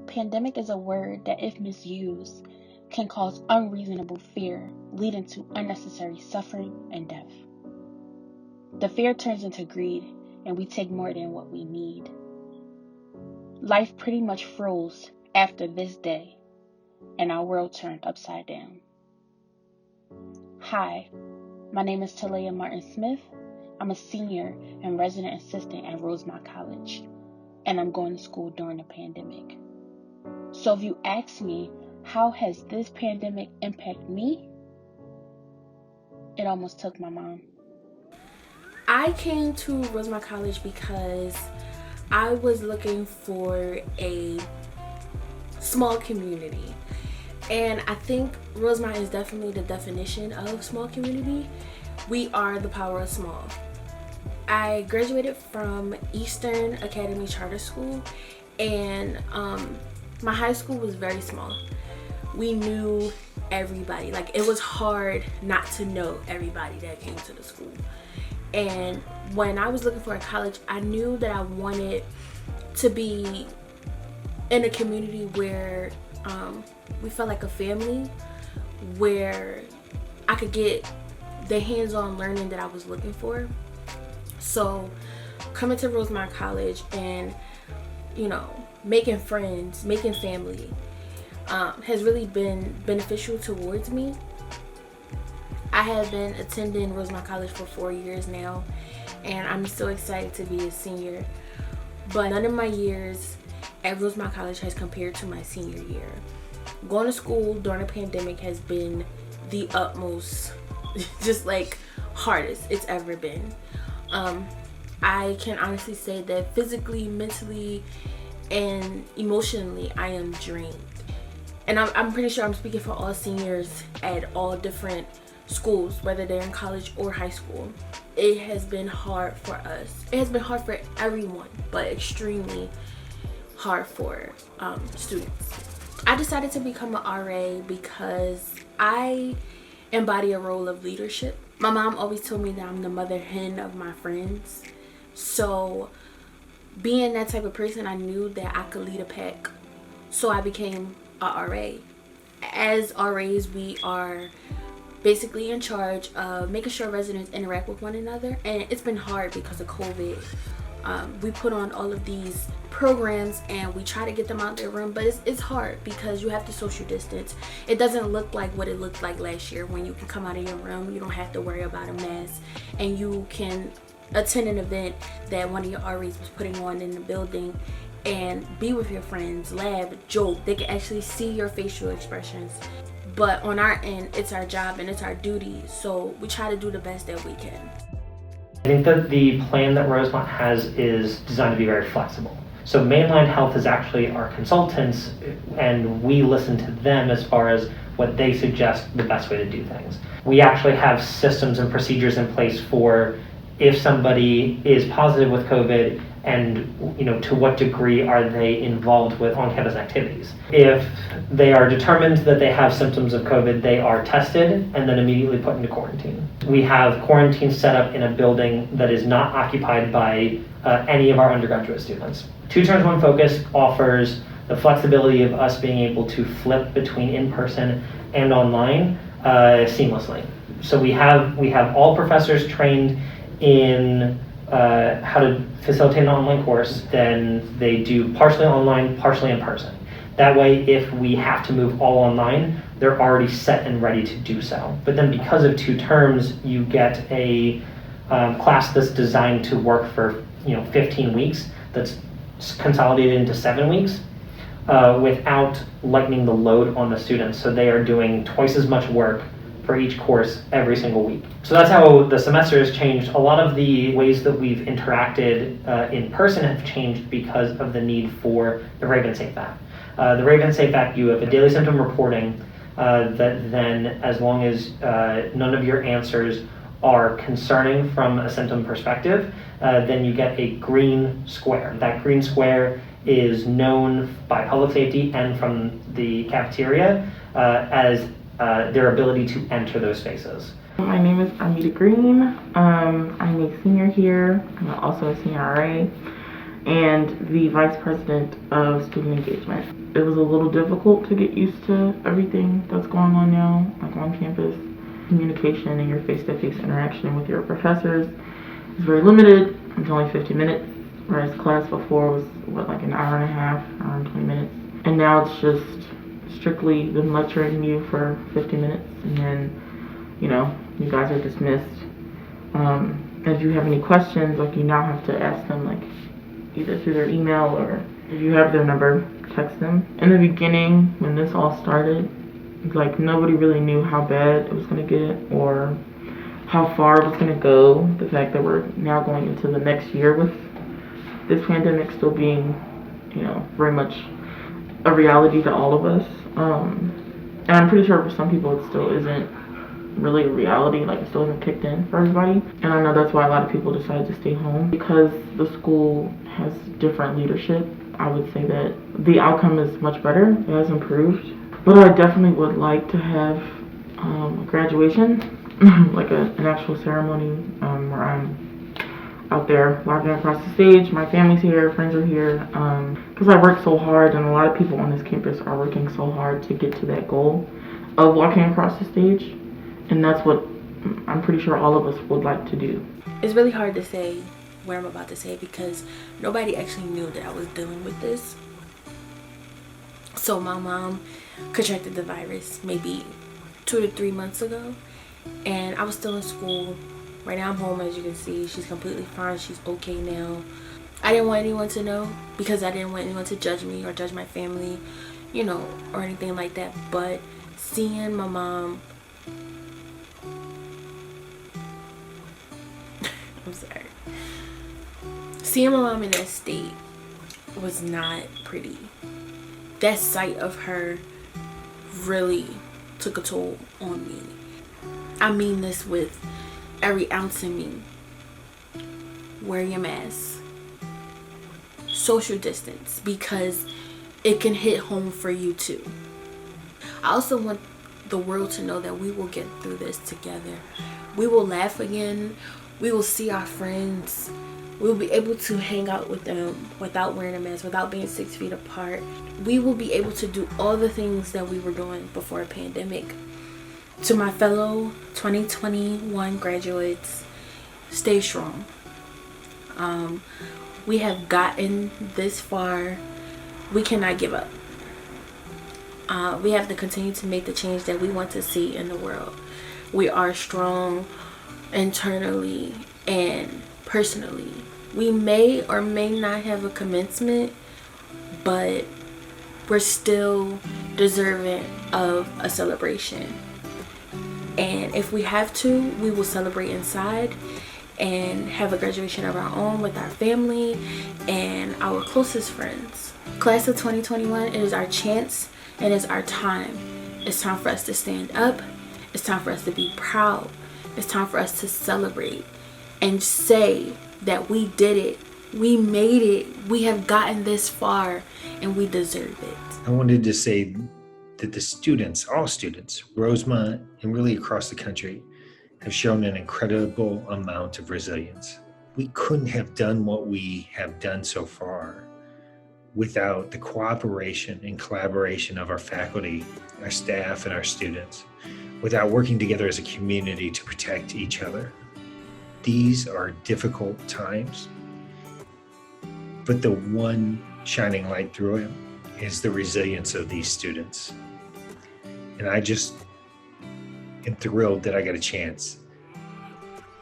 Pandemic is a word that, if misused, can cause unreasonable fear, leading to unnecessary suffering and death. The fear turns into greed, and we take more than what we need. Life pretty much froze after this day, and our world turned upside down. Hi, my name is Talaya Martin Smith. I'm a senior and resident assistant at Rosemont College, and I'm going to school during the pandemic. So if you ask me, how has this pandemic impacted me? It almost took my mom. I came to Rosemont College because I was looking for a small community. And I think Rosemont is definitely the definition of small community. We are the power of small. I graduated from Eastern Academy Charter School, and my high school was very small. We knew everybody. Like, it was hard not to know everybody that came to the school. And when I was looking for a college, I knew that I wanted to be in a community where we felt like a family, where I could get the hands-on learning that I was looking for. So coming to Rosemont College and, making friends, making family has really been beneficial towards me. I have been attending Rosemont College for 4 years now, and I'm so excited to be a senior. But none of my years at Rosemont College has compared to my senior year. Going to school during a pandemic has been the utmost, just like hardest it's ever been. I can honestly say that physically, mentally, and emotionally, I am drained. And I'm pretty sure I'm speaking for all seniors at all different schools, whether they're in college or high school. It has been hard for us. It has been hard for everyone, but extremely hard for students. I decided to become an RA because I embody a role of leadership. My mom always told me that I'm the mother hen of my friends. So being that type of person, I knew that I could lead a pack. So I became a RA. As RAs, we are basically in charge of making sure residents interact with one another, and it's been hard because of COVID. We put on all of these programs and we try to get them out their room, but it's hard because you have to social distance. It doesn't look like what it looked like last year when you can come out of your room, you don't have to worry about a mask, and you can attend an event that one of your RAs was putting on in the building and be with your friends, laugh, joke. They can actually see your facial expressions. But on our end, it's our job and it's our duty, so we try to do the best that we can. I think that the plan that Rosemont has is designed to be very flexible. So Mainline Health is actually our consultants, and we listen to them as far as what they suggest the best way to do things. We actually have systems and procedures in place for if somebody is positive with COVID, and to what degree are they involved with on-campus activities. If they are determined that they have symptoms of COVID, they are tested and then immediately put into quarantine. We have quarantine set up in a building that is not occupied by any of our undergraduate students. 2 Terms 1 Focus offers the flexibility of us being able to flip between in-person and online seamlessly. So we have all professors trained in how to facilitate an online course. Then they do partially online, partially in person. That way, if we have to move all online, they're already set and ready to do so. But then because of 2 terms, you get a class that's designed to work for 15 weeks, that's consolidated into 7 weeks without lightening the load on the students. So they are doing twice as much work for each course every single week. So that's how the semester has changed. A lot of the ways that we've interacted in person have changed because of the need for the Raven Safe app. The Raven Safe app, you have a daily symptom reporting that then, as long as none of your answers are concerning from a symptom perspective, then you get a green square. That green square is known by public safety and from the cafeteria as their ability to enter those spaces. My name is Amita Green. I'm a senior here. I'm also a senior RA. and the vice president of student engagement. It was a little difficult to get used to everything that's going on now, like on campus. Communication and your face-to-face interaction with your professors is very limited. It's only 50 minutes, whereas class before was, like an hour and a half, hour and 20 minutes. And now it's just strictly them lecturing you for 50 minutes, and then, you guys are dismissed. If you have any questions, like, you now have to ask them, like, either through their email, or if you have their number, text them. In the beginning, when this all started, like, nobody really knew how bad it was going to get or how far it was going to go. The fact that we're now going into the next year with this pandemic still being, very much a reality to all of us. And I'm pretty sure for some people it still isn't really a reality, like it still hasn't kicked in for everybody. And I know that's why a lot of people decided to stay home, because the school has different leadership. I would say that the outcome is much better. It has improved. But I definitely would like to have a graduation, like an actual ceremony where I'm out there walking across the stage. My family's here, friends are here, because I work so hard, and a lot of people on this campus are working so hard to get to that goal of walking across the stage. And that's what I'm pretty sure all of us would like to do. It's really hard to say what I'm about to say because nobody actually knew that I was dealing with this. So my mom contracted the virus maybe 2 to 3 months ago, and I was still in school. Right now I'm home, as you can see. She's completely fine. She's okay now. I didn't want anyone to know because I didn't want anyone to judge me or judge my family, or anything like that. But seeing my mom I'm sorry. Seeing my mom in that state was not pretty. That sight of her really took a toll on me. I mean this with every ounce in me. Wear your mask. Social distance, because it can hit home for you too. I also want the world to know that we will get through this together. We will laugh again. We will see our friends. We will be able to hang out with them without wearing a mask, without being 6 feet apart. We will be able to do all the things that we were doing before a pandemic. To my fellow 2021 graduates, stay strong. We have gotten this far. We cannot give up. We have to continue to make the change that we want to see in the world. We are strong internally and personally. We may or may not have a commencement, but we're still deserving of a celebration. And if we have to, we will celebrate inside and have a graduation of our own with our family and our closest friends. Class of 2021, it is our chance and it's our time. It's time for us to stand up. It's time for us to be proud. It's time for us to celebrate and say that we did it. We made it. We have gotten this far and we deserve it. I wanted to say that the students, all students, Rosemont and really across the country, have shown an incredible amount of resilience. We couldn't have done what we have done so far without the cooperation and collaboration of our faculty, our staff, and our students, without working together as a community to protect each other. These are difficult times, but the one shining light through it is the resilience of these students. And I just am thrilled that I got a chance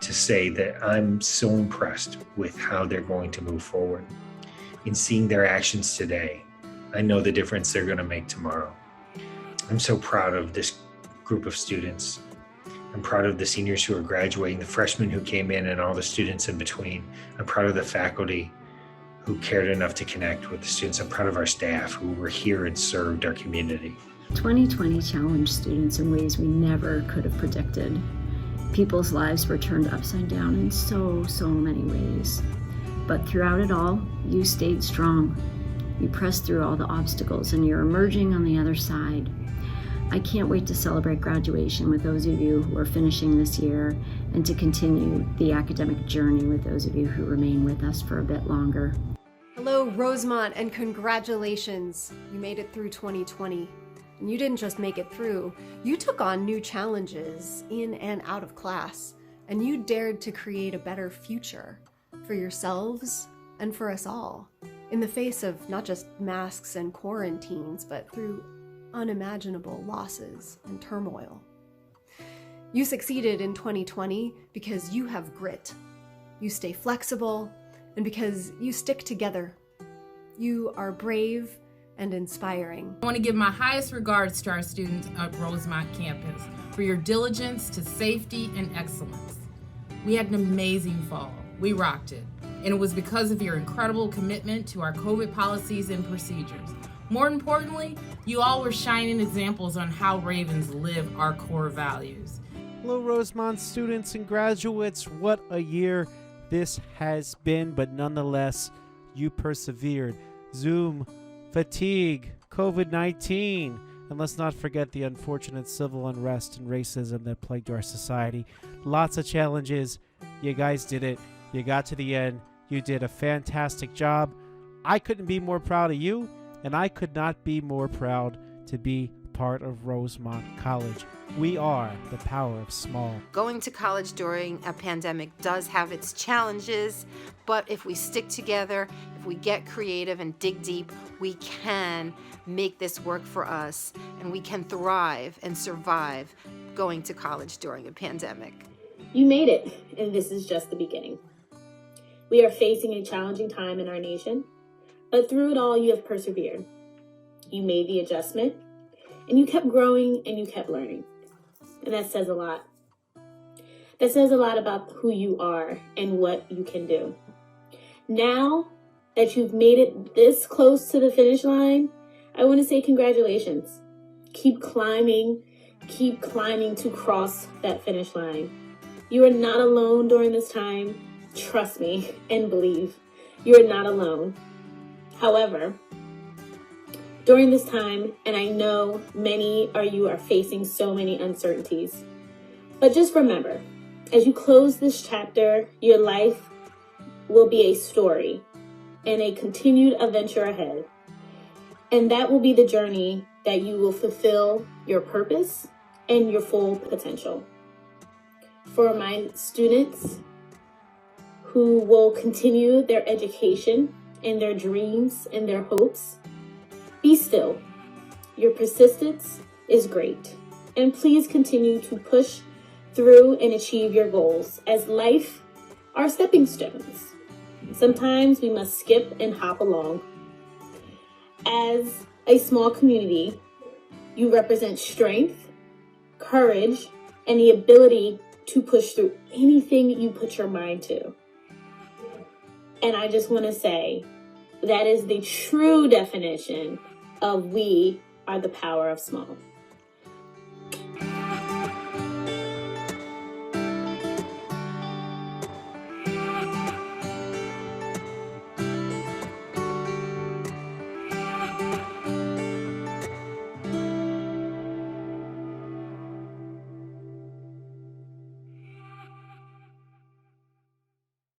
to say that I'm so impressed with how they're going to move forward. In seeing their actions today, I know the difference they're going to make tomorrow. I'm so proud of this group of students. I'm proud of the seniors who are graduating, the freshmen who came in, and all the students in between. I'm proud of the faculty who cared enough to connect with the students. I'm proud of our staff who were here and served our community. 2020 challenged students in ways we never could have predicted. People's lives were turned upside down in so many ways. But throughout it all, you stayed strong. You pressed through all the obstacles and you're emerging on the other side. I can't wait to celebrate graduation with those of you who are finishing this year and to continue the academic journey with those of you who remain with us for a bit longer. Hello, Rosemont, and congratulations. You made it through 2020. And you didn't just make it through, you took on new challenges in and out of class, and you dared to create a better future for yourselves and for us all, in the face of not just masks and quarantines, but through unimaginable losses and turmoil. You succeeded in 2020 because you have grit, you stay flexible, and because you stick together. You are brave and inspiring. I want to give my highest regards to our students at Rosemont campus for your diligence to safety and excellence. We had an amazing fall. We rocked it. And it was because of your incredible commitment to our COVID policies and procedures. More importantly, you all were shining examples on how Ravens live our core values. Hello, Rosemont students and graduates. What a year this has been, but nonetheless, you persevered. Zoom, fatigue, COVID-19, and let's not forget the unfortunate civil unrest and racism that plagued our society. Lots of challenges. You guys did it. You got to the end. You did a fantastic job. I couldn't be more proud of you, and I could not be more proud to be part of Rosemont College. We are the power of small. Going to college during a pandemic does have its challenges, but if we stick together, if we get creative and dig deep, we can make this work for us, and we can thrive and survive going to college during a pandemic. You made it, and this is just the beginning. We are facing a challenging time in our nation, but through it all, you have persevered. You made the adjustment, and you kept growing, and you kept learning. And that says a lot. That says a lot about who you are and what you can do. Now that you've made it this close to the finish line, I want to say congratulations. Keep climbing to cross that finish line. You are not alone during this time. Trust me and believe. You are not alone. However, during this time, and I know many of you are facing so many uncertainties, but just remember, as you close this chapter, your life will be a story and a continued adventure ahead. And that will be the journey that you will fulfill your purpose and your full potential. For my students who will continue their education and their dreams and their hopes, be still. Your persistence is great. And please continue to push through and achieve your goals, as life are stepping stones. Sometimes we must skip and hop along. As a small community, you represent strength, courage, and the ability to push through anything you put your mind to. And I just want to say, that is the true definition of we are the power of small.